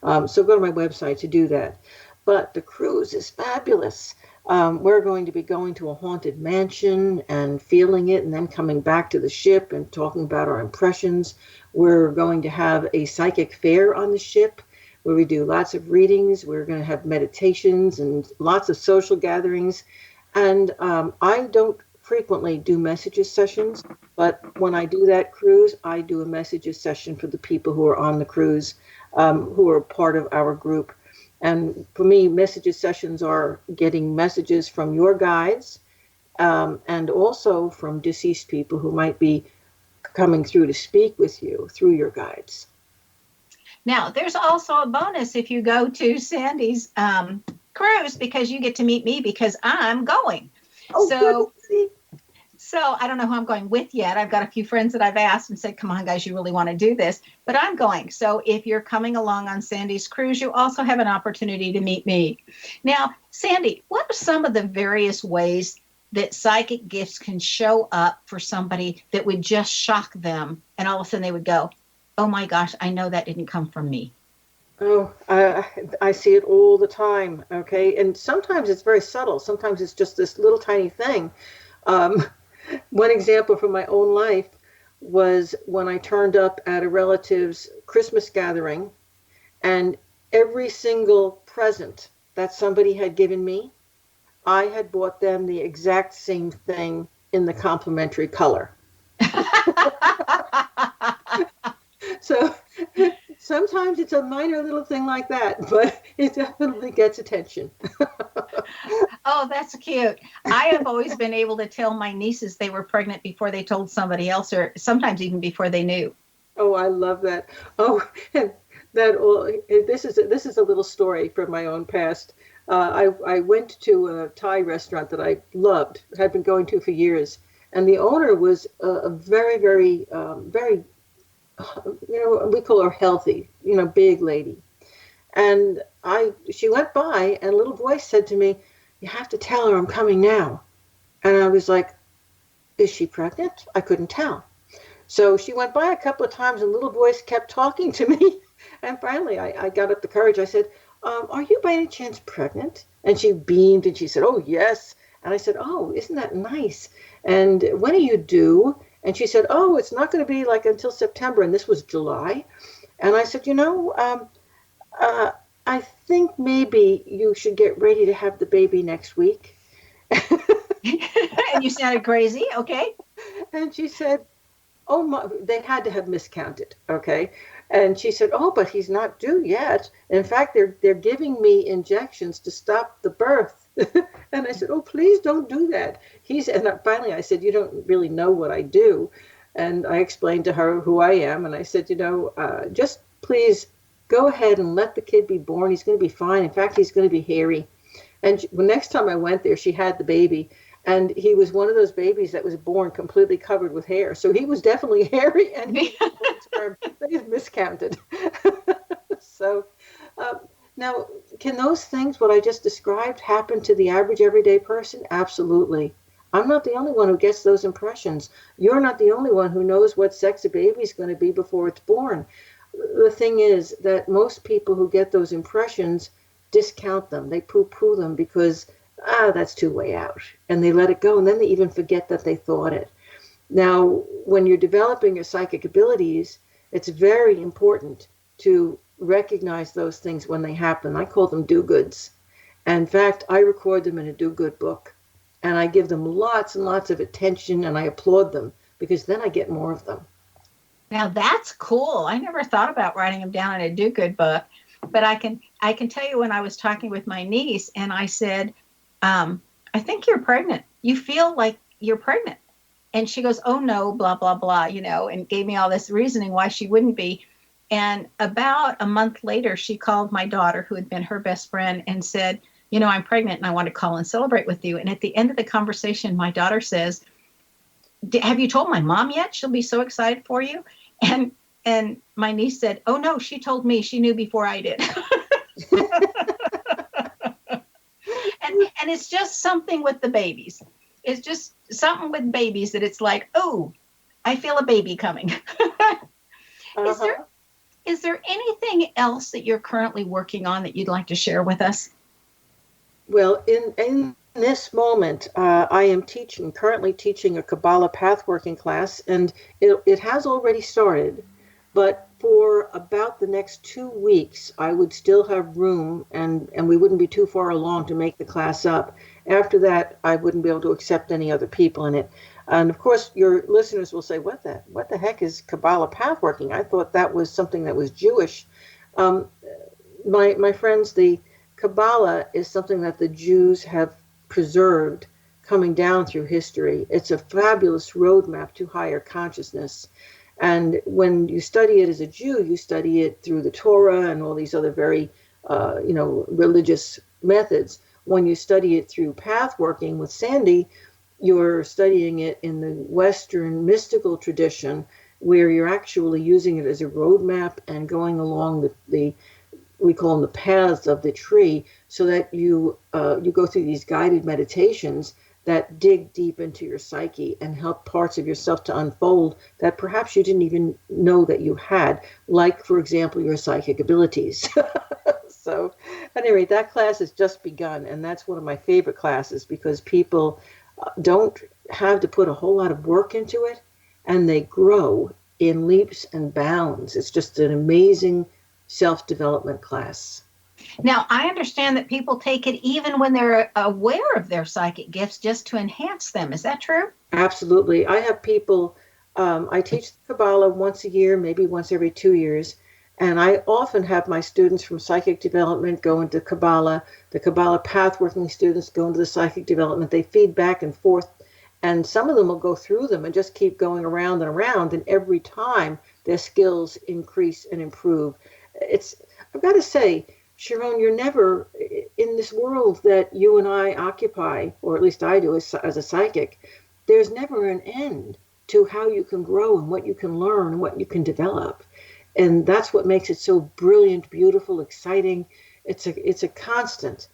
So go to my website to do that. But the cruise is fabulous. We're going to be going to a haunted mansion and feeling it and then coming back to the ship and talking about our impressions. We're going to have a psychic fair on the ship, where we do lots of readings. We're going to have meditations and lots of social gatherings. And I don't frequently do messages sessions, but when I do that cruise, I do a messages session for the people who are on the cruise, who are part of our group. And for me, messages sessions are getting messages from your guides and also from deceased people who might be coming through to speak with you through your guides. Now, there's also a bonus if you go to Sandy's cruise, because you get to meet me because I'm going. So I don't know who I'm going with yet. I've got a few friends that I've asked and said, come on, guys, you really want to do this. But I'm going. So if you're coming along on Sandy's cruise, you also have an opportunity to meet me. Now, Sandy, what are some of the various ways that psychic gifts can show up for somebody that would just shock them and all of a sudden they would go, oh my gosh, I know that didn't come from me? Oh, I see it all the time, okay? And sometimes it's very subtle. Sometimes it's just this little tiny thing. One example from my own life was when I turned up at a relative's Christmas gathering, and every single present that somebody had given me, I had bought them the exact same thing in the complementary color. So sometimes it's a minor little thing like that, but it definitely gets attention. Oh, that's cute. I have always been able to tell my nieces they were pregnant before they told somebody else, or sometimes even before they knew. Oh, I love that. Oh, and this is a little story from my own past. I went to a Thai restaurant that I loved, had been going to for years, and the owner was a very, very, very, we call her healthy, big lady. And she went by, and a little voice said to me, "You have to tell her I'm coming now." And I was like, "Is she pregnant?" I couldn't tell. So she went by a couple of times, and little voice kept talking to me. And finally, I got up the courage. I said, "Are you by any chance pregnant?" And she beamed, and she said, "Oh, yes." And I said, "Oh, isn't that nice? And when are you due?" And she said, "Oh, it's not going to be like until September." And this was July. And I said, I think maybe you should get ready to have the baby next week. And you sounded crazy. Okay. And she said, oh my, they had to have miscounted, okay? And she said, oh, but he's not due yet. In fact, they're giving me injections to stop the birth. And I said, oh, please don't do that. And finally I said, you don't really know what I do. And I explained to her who I am. And I said, just please go ahead and let the kid be born. He's going to be fine. In fact, he's going to be hairy. And next time I went there, she had the baby. And he was one of those babies that was born completely covered with hair. So he was definitely hairy, and they miscounted. So now, can those things, what I just described, happen to the average everyday person? Absolutely. I'm not the only one who gets those impressions. You're not the only one who knows what sex a baby is going to be before it's born. The thing is that most people who get those impressions discount them. They poo-poo them because that's too way out. And they let it go. And then they even forget that they thought it. Now, when you're developing your psychic abilities, it's very important to recognize those things when they happen. I call them do-goods. And in fact, I record them in a do-good book. And I give them lots and lots of attention, and I applaud them because then I get more of them. Now that's cool. I never thought about writing them down in a do-good book. But I can tell you when I was talking with my niece and I said, I think you're pregnant. You feel like you're pregnant. And she goes, oh no, blah, blah, blah, and gave me all this reasoning why she wouldn't be. And about a month later, she called my daughter, who had been her best friend, and said, I'm pregnant and I want to call and celebrate with you. And at the end of the conversation, my daughter says, have you told my mom yet? She'll be so excited for you. And my niece said, oh no, she told me. She knew before I did. And it's just something with the babies. It's just something with babies that it's like, oh, I feel a baby coming. Is there anything else that you're currently working on that you'd like to share with us? Well, in this moment, I am currently teaching a Kabbalah pathworking class, and it has already started. But for about the next 2 weeks, I would still have room, and we wouldn't be too far along to make the class up. After that, I wouldn't be able to accept any other people in it. And of course, your listeners will say, what the heck is Kabbalah pathworking? I thought that was something that was Jewish. My friends, the Kabbalah is something that the Jews have preserved coming down through history. It's a fabulous roadmap to higher consciousness. And when you study it as a Jew, you study it through the Torah and all these other very, religious methods. When you study it through pathworking with Sandy, you're studying it in the Western mystical tradition, where you're actually using it as a roadmap and going along the we call them the paths of the tree, so that you go through these guided meditations that dig deep into your psyche and help parts of yourself to unfold that perhaps you didn't even know that you had, like, for example, your psychic abilities. So, at any rate, that class has just begun, and that's one of my favorite classes because people don't have to put a whole lot of work into it, and they grow in leaps and bounds. It's just an amazing self-development class. Now, I understand that people take it even when they're aware of their psychic gifts just to enhance them. Is that true? Absolutely. I have people, I teach Kabbalah once a year, maybe once every 2 years. And I often have my students from psychic development go into Kabbalah, the Kabbalah pathworking students go into the psychic development. They feed back and forth. And some of them will go through them and just keep going around and around. And every time their skills increase and improve. I've got to say, Sharon, you're never, in this world that you and I occupy, or at least I do as a psychic, there's never an end to how you can grow and what you can learn and what you can develop. And that's what makes it so brilliant, beautiful, exciting. It's a constant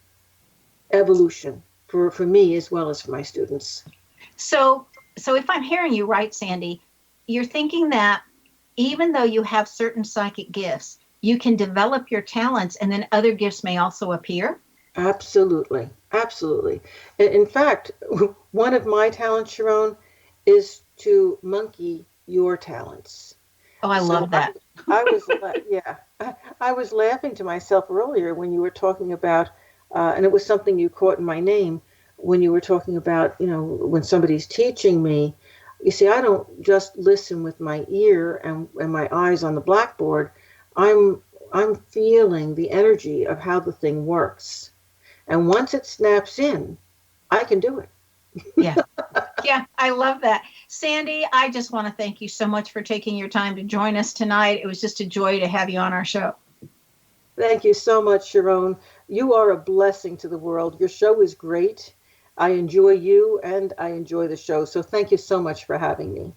evolution for me as well as for my students. So if I'm hearing you right, Sandy, you're thinking that even though you have certain psychic gifts, you can develop your talents and then other gifts may also appear? Absolutely. Absolutely. In fact, one of my talents, Sharon, is to monkey your talents. Oh, I love that. I was laughing to myself earlier when you were talking about, and it was something you caught in my name, when you were talking about, when somebody's teaching me, you see, I don't just listen with my ear and my eyes on the blackboard. I'm feeling the energy of how the thing works. And once it snaps in, I can do it. Yeah. Yeah, I love that. Sandy, I just want to thank you so much for taking your time to join us tonight. It was just a joy to have you on our show. Thank you so much, Sharon. You are a blessing to the world. Your show is great. I enjoy you and I enjoy the show. So thank you so much for having me.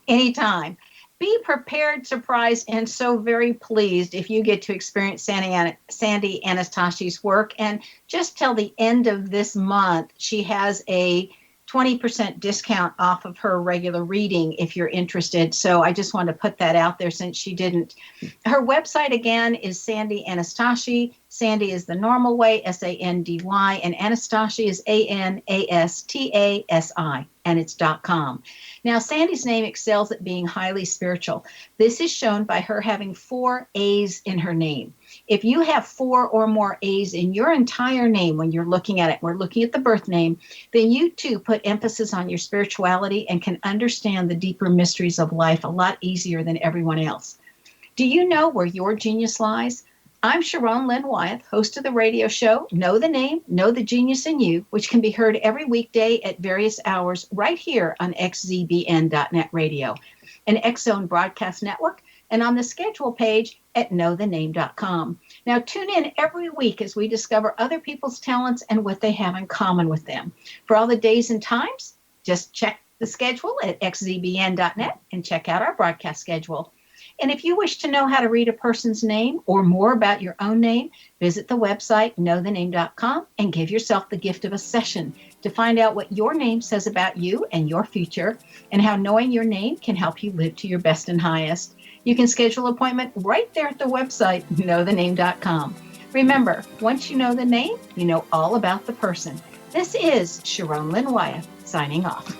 Anytime. Be prepared, surprised, and so very pleased if you get to experience Sandy Anastasi's work. And just till the end of this month, she has a 20% discount off of her regular reading if you're interested. So I just want to put that out there since she didn't. Her website again is Sandy Anastasi. Sandy is the normal way, Sandy, and Anastasi is Anastasi, and it's .com. Now, Sandy's name excels at being highly spiritual. This is shown by her having 4 A's in her name. If you have 4 or more A's in your entire name when you're looking at it, we're looking at the birth name, then you too put emphasis on your spirituality and can understand the deeper mysteries of life a lot easier than everyone else. Do you know where your genius lies? I'm Sharon Lynn Wyeth, host of the radio show Know the Name, Know the Genius in You, which can be heard every weekday at various hours right here on xzbn.net radio, an X-Zone broadcast network, and on the schedule page at knowthename.com. Now, tune in every week as we discover other people's talents and what they have in common with them. For all the days and times, just check the schedule at xzbn.net and check out our broadcast schedule. And if you wish to know how to read a person's name or more about your own name, visit the website knowthename.com and give yourself the gift of a session to find out what your name says about you and your future and how knowing your name can help you live to your best and highest. You can schedule an appointment right there at the website knowthename.com. Remember, once you know the name, you know all about the person. This is Sharon Lynn Wyeth signing off.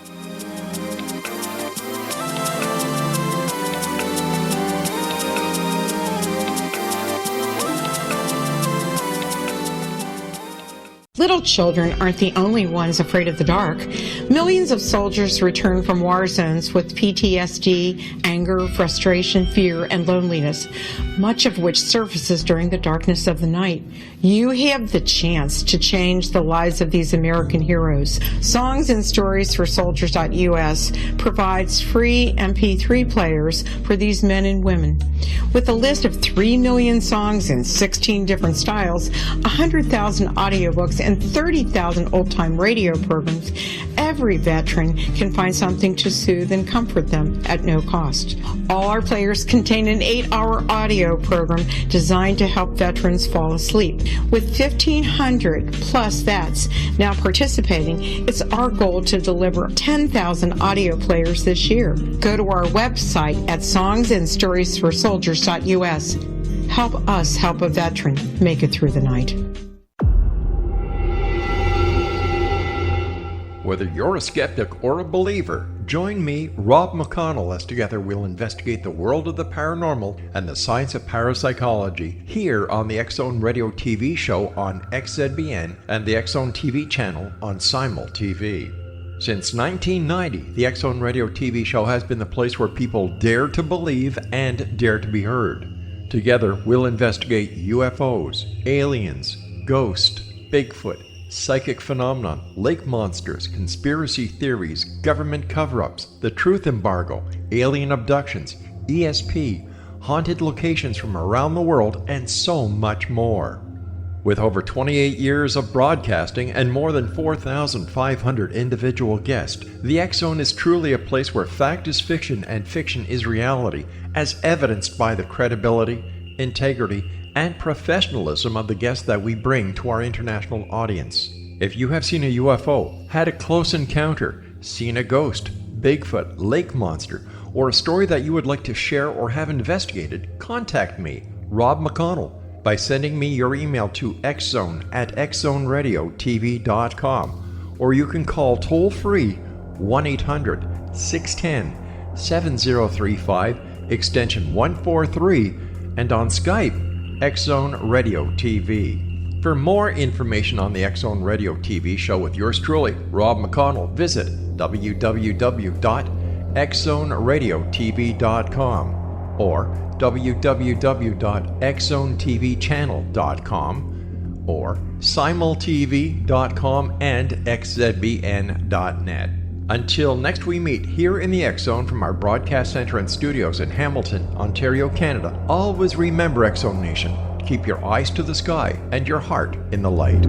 Little children aren't the only ones afraid of the dark. Millions of soldiers return from war zones with PTSD, anger, frustration, fear, and loneliness, much of which surfaces during the darkness of the night. You have the chance to change the lives of these American heroes. Songs and Stories for Soldiers.us provides free MP3 players for these men and women. With a list of 3 million songs in 16 different styles, 100,000 audiobooks, and 30,000 old-time radio programs, every veteran can find something to soothe and comfort them at no cost. All our players contain an 8-hour audio program designed to help veterans fall asleep. With 1,500 plus vets now participating, it's our goal to deliver 10,000 audio players this year. Go to our website at songsandstoriesforsoldiers.us. Help us help a veteran make it through the night. Whether you're a skeptic or a believer, join me, Rob McConnell, as together we'll investigate the world of the paranormal and the science of parapsychology here on the X-Zone Radio TV show on XZBN and the X-Zone TV channel on Simul TV. Since 1990, the X-Zone Radio TV show has been the place where people dare to believe and dare to be heard. Together, we'll investigate UFOs, aliens, ghosts, Bigfoot, psychic phenomenon, lake monsters, conspiracy theories, government cover-ups, the truth embargo, alien abductions, ESP, haunted locations from around the world, and so much more. With over 28 years of broadcasting and more than 4,500 individual guests, the X-Zone is truly a place where fact is fiction and fiction is reality, as evidenced by the credibility, integrity, and professionalism of the guests that we bring to our international audience. If you have seen a UFO, had a close encounter, seen a ghost, Bigfoot, lake monster, or a story that you would like to share or have investigated, contact me, Rob McConnell, by sending me your email to xzone@xzoneradiotv.com, or you can call toll-free 1-800-610-7035, extension 143, and on Skype, X-Zone Radio TV. For more information on the X Zone Radio TV show with yours truly, Rob McConnell, visit www.xzoneradiotv.com or www.xzonetvchannel.com or simultv.com and xzbn.net. Until next we meet here in the X Zone from our broadcast center and studios in Hamilton, Ontario, Canada, always remember, X Zone Nation, keep your eyes to the sky and your heart in the light.